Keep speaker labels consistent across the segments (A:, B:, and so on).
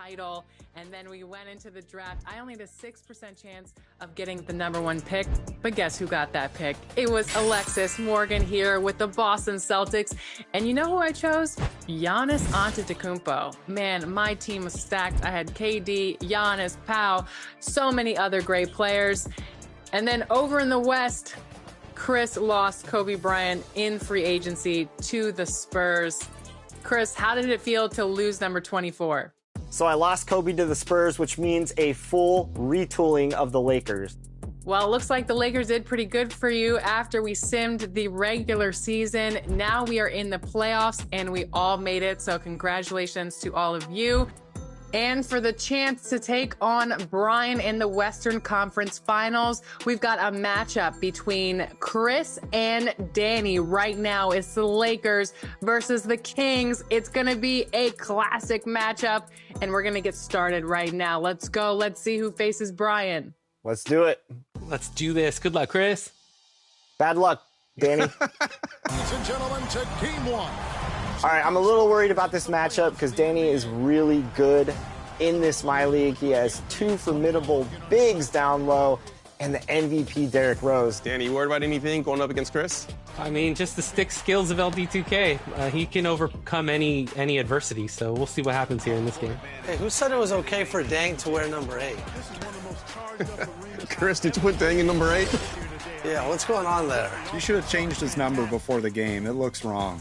A: title. And then we went into the draft. I only had a 6% chance of getting the #1 pick, but guess who got that pick? It was Alexis Morgan here with the Boston Celtics. And you know who I chose? Giannis Antetokounmpo. Man, my team was stacked. I had KD, Giannis, Pau, so many other great players. And then over in the West, Chris lost Kobe Bryant in free agency to the Spurs. Chris, how did it feel to lose number 24?
B: So I lost Kobe to the Spurs, which means a full retooling of the Lakers.
A: Well, it looks like the Lakers did pretty good for you after we simmed the regular season. Now we are in the playoffs and we all made it. So congratulations to all of you. And for the chance to take on Brian in the Western Conference Finals, we've got a matchup between Chris and Danny. Right now, it's the Lakers versus the Kings. It's going to be a classic matchup, and we're going to get started right now. Let's go. Let's see who faces Brian.
B: Let's do it.
C: Let's do this. Good luck, Chris.
B: Bad luck, Danny.
D: Ladies and gentlemen, to game one.
B: All right, I'm a little worried about this matchup because Danny is really good in this My League. He has two formidable bigs down low and the MVP Derrick Rose.
E: Danny, you worried about anything going up against Chris?
C: I mean, just the stick skills of LD2K. He can overcome any adversity, so we'll see what happens here in this game.
F: Hey, who said it was okay for Dang to wear number 8?
E: Chris, did you put Dang in number 8?
F: Yeah, what's going on there?
G: You should have changed his number before the game. It looks wrong.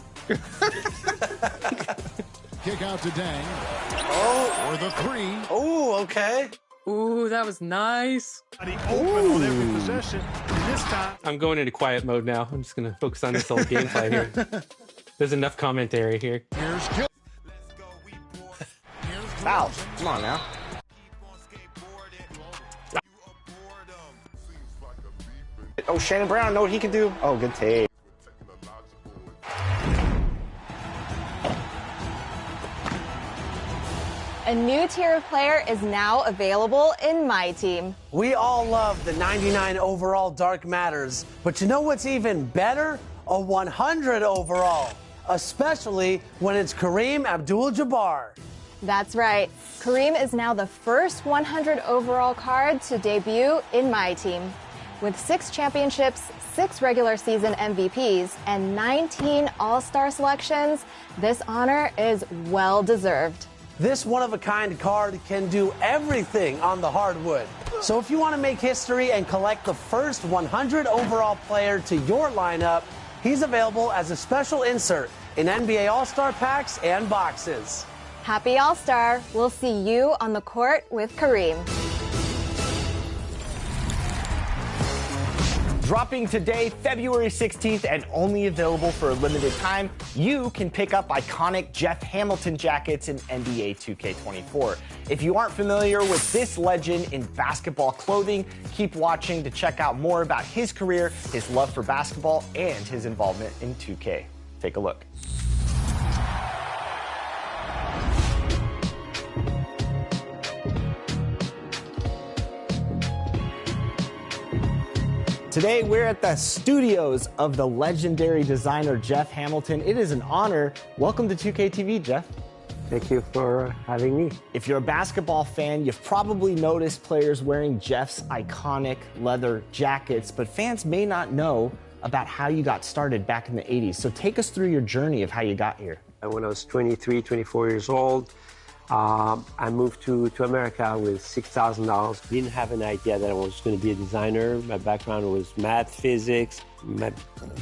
D: Kick out to Dang.
F: Oh.
D: For the 3.
F: Oh, okay.
A: Ooh, that was nice.
D: Open on every possession. This time.
C: I'm going into quiet mode now. I'm just going to focus on this whole gameplay here. There's enough commentary here.
D: Here's Gil.
B: Foul. Come on now. Oh, Shannon Brown, know what he can do? Oh, good take.
H: A new tier of player is now available in my team.
F: We all love the 99 overall Dark Matters, but you know what's even better? A 100 overall, especially when it's Kareem Abdul-Jabbar.
H: That's right. Kareem is now the first 100 overall card to debut in my team. With 6 championships, 6 regular season MVPs, and 19 All-Star selections, this honor is well deserved.
F: This one-of-a-kind card can do everything on the hardwood. So if you want to make history and collect the first 100 overall player to your lineup, he's available as a special insert in NBA All-Star packs and boxes.
H: Happy All-Star. We'll see you on the court with Kareem.
B: Dropping today, February 16th, and only available for a limited time, you can pick up iconic Jeff Hamilton jackets in NBA 2k24. If you aren't familiar with this legend in basketball clothing, keep watching to check out more about his career, his love for basketball, and his involvement in 2K. Take a look. Today, we're at the studios of the legendary designer Jeff Hamilton. It is an honor. Welcome to 2K TV, Jeff.
I: Thank you for having me.
B: If you're a basketball fan, you've probably noticed players wearing Jeff's iconic leather jackets, but fans may not know about how you got started back in the 80s. So take us through your journey of how you got here.
I: When I was 23, 24 years old, I moved to America with $6,000. Didn't have an idea that I was going to be a designer. My background was math, physics. My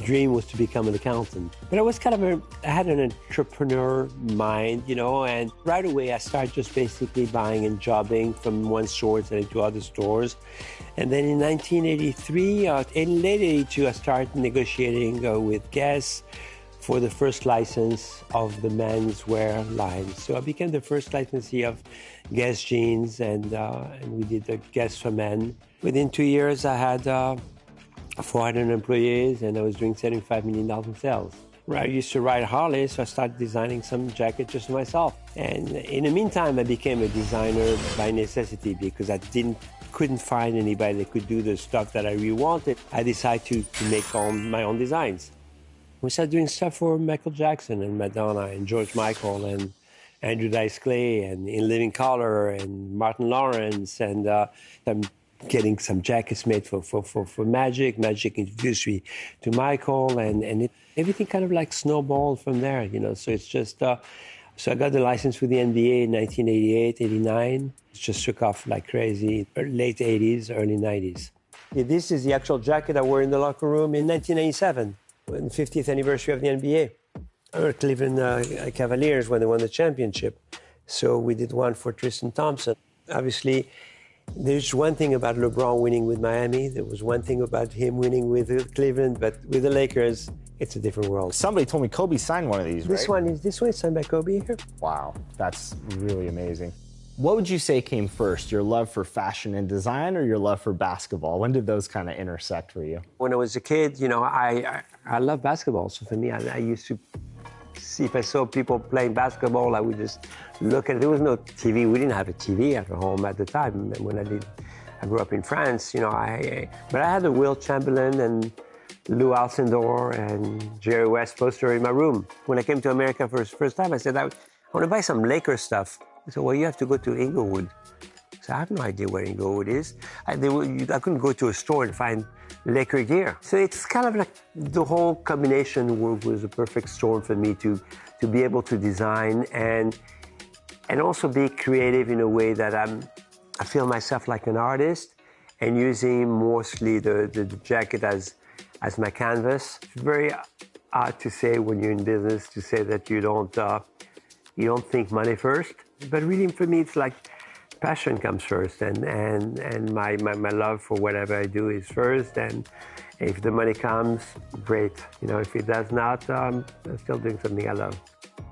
I: dream was to become an accountant. But I was I had an entrepreneur mind, you know, and right away I started just basically buying and jobbing from one store to other stores. And then in 1983, in late 82, I started negotiating with Guess for the first license of the menswear line. So I became the first licensee of Guess jeans, and we did the Guess for men. Within 2 years, I had 400 employees, and I was doing $75 million in sales. I used to ride Harley, so I started designing some jackets just for myself. And in the meantime, I became a designer by necessity because I couldn't find anybody that could do the stuff that I really wanted. I decided to make my own designs. We started doing stuff for Michael Jackson and Madonna and George Michael, and Andrew Dice Clay and In Living Color and Martin Lawrence, and I'm getting some jackets made for Magic. Magic introduced me to Michael, and everything kind of like snowballed from there, you know. So it's just, so I got the license with the NBA in 1988, 89. It just took off like crazy, late 80s, early 90s. This is the actual jacket I wore in the locker room in 1997, on the 50th anniversary of the NBA. Cleveland Cavaliers when they won the championship. So we did one for Tristan Thompson. Obviously, there's one thing about LeBron winning with Miami. There was one thing about him winning with Cleveland, but with the Lakers, it's a different world.
B: Somebody told me Kobe signed one of these,
I: This
B: right?
I: one is signed by Kobe here.
B: Wow, that's really amazing. What would you say came first, your love for fashion and design or your love for basketball? When did those kind of intersect for you?
I: When I was a kid, you know, I love basketball. So for me, I used to see if I saw people playing basketball, I would just look at it. There was no TV. We didn't have a TV at home at the time. When I grew up in France, you know, but I had a Will Chamberlain and Lou Alcindor and Jerry West poster in my room. When I came to America for the first time, I said, I want to buy some Lakers stuff. I said, well, you have to go to Inglewood. So I have no idea where Inglewood is. I couldn't go to a store and find Laker gear. So it's kind of like the whole combination was a perfect storm for me to be able to design and also be creative in a way that I feel myself like an artist and using mostly the jacket as my canvas. It's very hard to say when you're in business to say that you don't think money first. But really for me, it's like passion comes first, and my love for whatever I do is first, and if the money comes, great. You know, if it does not, I'm still doing something I love.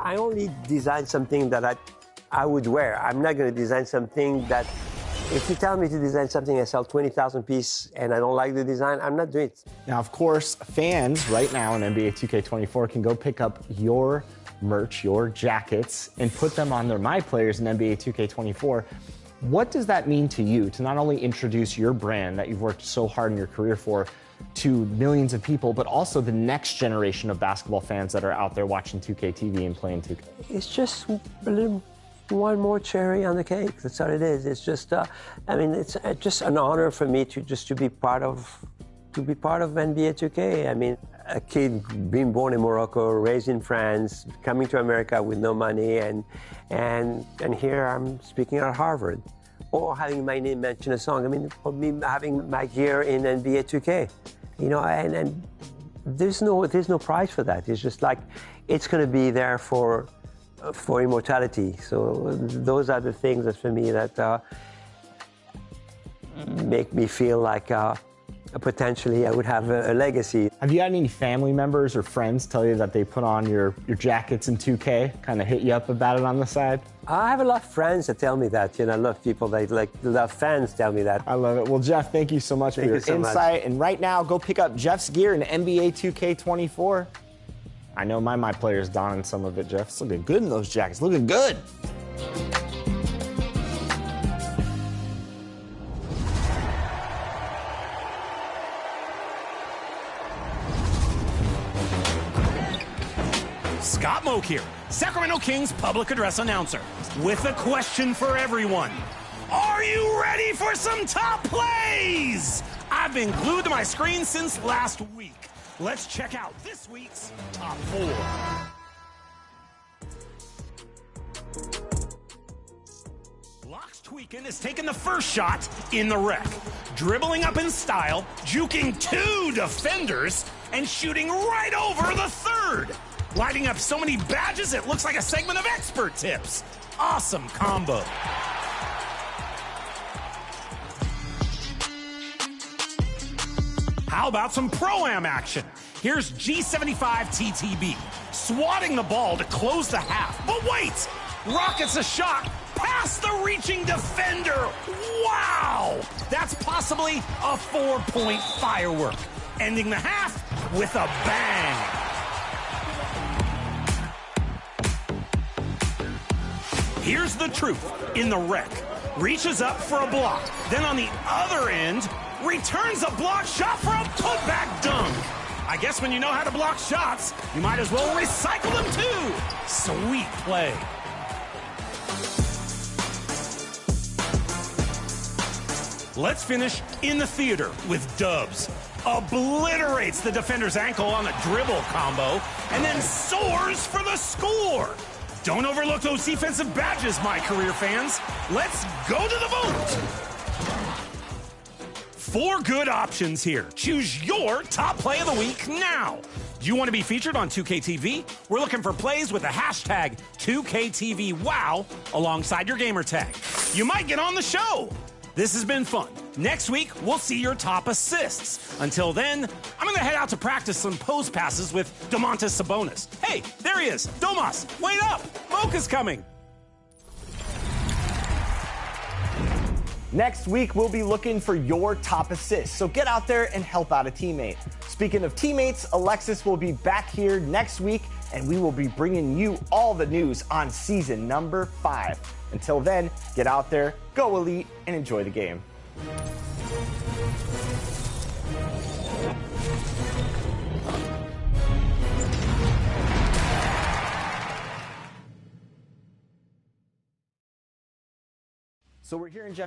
I: I only design something that I would wear. I'm not going to design something that, if you tell me to design something, I sell 20,000 pieces and I don't like the design, I'm not doing it.
B: Now, of course, fans right now in NBA 2K24 can go pick up your merch, your jackets, and put them on their My Players in NBA 2K24. What does that mean to you to not only introduce your brand that you've worked so hard in your career for to millions of people, but also the next generation of basketball fans that are out there watching 2K TV and playing 2K?
I: It's just a little one more cherry on the cake. That's all it is. It's just, I mean, it's just an honor for me to be part of NBA 2K. I mean, a kid being born in Morocco, raised in France, coming to America with no money, and here I'm speaking at Harvard, or having my name mentioned in a song. I mean, for me, having my gear in NBA 2K, you know, and there's no prize for that. It's just like it's going to be there for immortality. So those are the things that for me that make me feel like potentially I would have a legacy.
B: Have you had any family members or friends tell you that they put on your jackets in 2K, kind of hit you up about it on the side?
I: I have a lot of friends that tell me that. You know, a lot of people that a lot of fans tell me that.
B: I love it. Well, Jeff, thank you so much for your insight. And right now, go pick up Jeff's gear in NBA 2K24. I know my player's donning some of it, Jeff. It's looking good in those jackets. Looking good.
J: Scott Moak here, Sacramento Kings public address announcer, with a question for everyone. Are you ready for some top plays? I've been glued to my screen since last week. Let's check out this week's top 4. Locks Tweakin' has taken the first shot in the wreck, dribbling up in style, juking 2 defenders, and shooting right over the third. Lighting up so many badges it looks like a segment of expert tips. Awesome combo. How about some Pro-Am action? Here's G75 TTB, swatting the ball to close the half. But wait! Rockets a shot past the reaching defender. Wow! That's possibly a 4-point firework, ending the half with a bang. Here's the truth in the wreck. Reaches up for a block. Then on the other end, returns a block shot for a putback dunk. I guess when you know how to block shots, you might as well recycle them too. Sweet play. Let's finish in the theater with dubs. Obliterates the defender's ankle on a dribble combo, and then soars for the score. Don't overlook those defensive badges, my career fans. Let's go to the vote. 4 good options here. Choose your top play of the week now. Do you want to be featured on 2K TV? We're looking for plays with the hashtag 2KTVWow alongside your gamer tag. You might get on the show. This has been fun. Next week, we'll see your top assists. Until then, I'm going to head out to practice some post passes with Domantas Sabonis. Hey, there he is. Domas, wait up. Mocha's coming.
B: Next week, we'll be looking for your top assists, so get out there and help out a teammate. Speaking of teammates, Alexis will be back here next week, and we will be bringing you all the news on season number 5. Until then, get out there, go Elite, and enjoy the game. So we're here in Jeff